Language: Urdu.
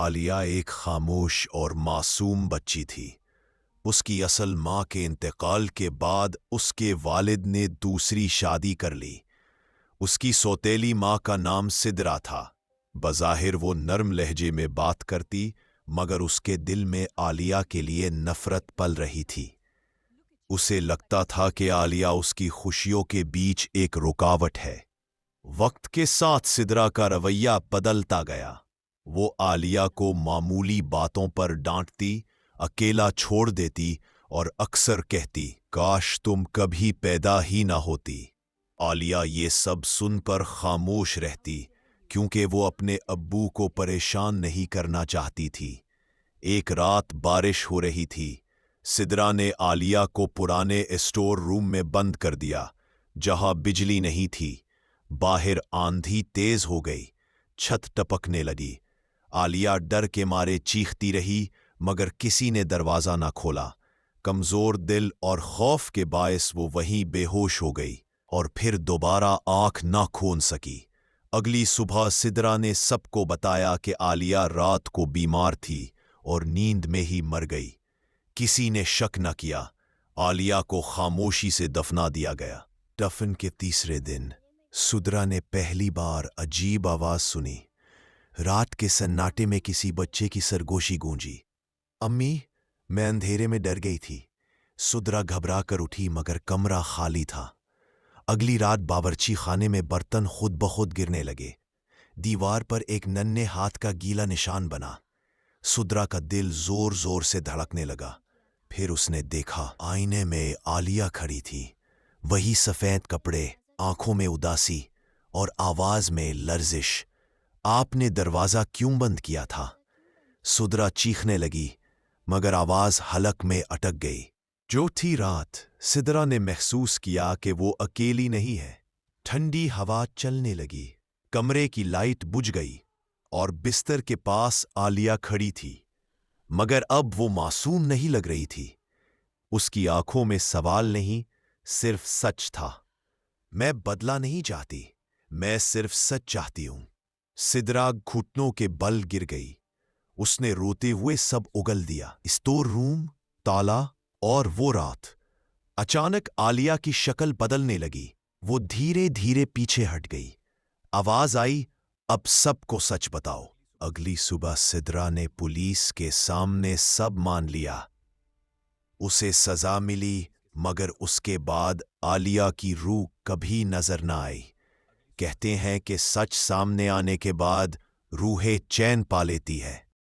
عالیہ ایک خاموش اور معصوم بچی تھی۔ اس کی اصل ماں کے انتقال کے بعد اس کے والد نے دوسری شادی کر لی۔ اس کی سوتیلی ماں کا نام سدرا تھا۔ بظاہر وہ نرم لہجے میں بات کرتی، مگر اس کے دل میں عالیہ کے لیے نفرت پل رہی تھی۔ اسے لگتا تھا کہ عالیہ اس کی خوشیوں کے بیچ ایک رکاوٹ ہے۔ وقت کے ساتھ سدرا کا رویہ بدلتا گیا۔ وہ عالیہ کو معمولی باتوں پر ڈانٹتی، اکیلا چھوڑ دیتی اور اکثر کہتی، کاش تم کبھی پیدا ہی نہ ہوتی۔ عالیہ یہ سب سن پر خاموش رہتی، کیونکہ وہ اپنے ابو کو پریشان نہیں کرنا چاہتی تھی۔ ایک رات بارش ہو رہی تھی۔ سدرا نے عالیہ کو پرانے اسٹور روم میں بند کر دیا، جہاں بجلی نہیں تھی۔ باہر آندھی تیز ہو گئی، چھت ٹپکنے لگی۔ عالیہ ڈر کے مارے چیختی رہی، مگر کسی نے دروازہ نہ کھولا۔ کمزور دل اور خوف کے باعث وہ وہیں بے ہوش ہو گئی اور پھر دوبارہ آنکھ نہ کھول سکی۔ اگلی صبح سدرا نے سب کو بتایا کہ عالیہ رات کو بیمار تھی اور نیند میں ہی مر گئی۔ کسی نے شک نہ کیا۔ عالیہ کو خاموشی سے دفنا دیا گیا۔ دفن کے تیسرے دن سدرا نے پہلی بار عجیب آواز سنی۔ رات کے سناٹے میں کسی بچے کی سرگوشی گونجی۔ امی، میں اندھیرے میں ڈر گئی تھی۔ سدرا گھبرا کر اٹھی، مگر کمرہ خالی تھا۔ اگلی رات باورچی خانے میں برتن خود بخود گرنے لگے۔ دیوار پر ایک ننھے ہاتھ کا گیلا نشان بنا۔ سدرا کا دل زور زور سے دھڑکنے لگا۔ پھر اس نے دیکھا، آئینے میں عالیہ کھڑی تھی۔ وہی سفید کپڑے، آنکھوں میں اداسی اور آواز میں لرزش۔ آپ نے دروازہ کیوں بند کیا تھا؟ سدرا چیخنے لگی، مگر آواز حلق میں اٹک گئی۔ جو تھی رات، سدرا نے محسوس کیا کہ وہ اکیلی نہیں ہے۔ ٹھنڈی ہوا چلنے لگی، کمرے کی لائٹ بجھ گئی اور بستر کے پاس عالیہ کھڑی تھی۔ مگر اب وہ معصوم نہیں لگ رہی تھی۔ اس کی آنکھوں میں سوال نہیں، صرف سچ تھا۔ میں بدلہ نہیں چاہتی، میں صرف سچ چاہتی ہوں۔ سدرا گھٹنوں کے بل گر گئی۔ اس نے روتے ہوئے سب اگل دیا، اسٹور روم، تالا اور وہ رات۔ اچانک عالیہ کی شکل بدلنے لگی۔ وہ دھیرے دھیرے پیچھے ہٹ گئی۔ آواز آئی، اب سب کو سچ بتاؤ۔ اگلی صبح سدرا نے پولیس کے سامنے سب مان لیا۔ اسے سزا ملی، مگر اس کے بعد عالیہ کی روح کبھی نظر نہ آئی۔ کہتے ہیں کہ سچ سامنے آنے کے بعد روحیں چین پا لیتی ہے۔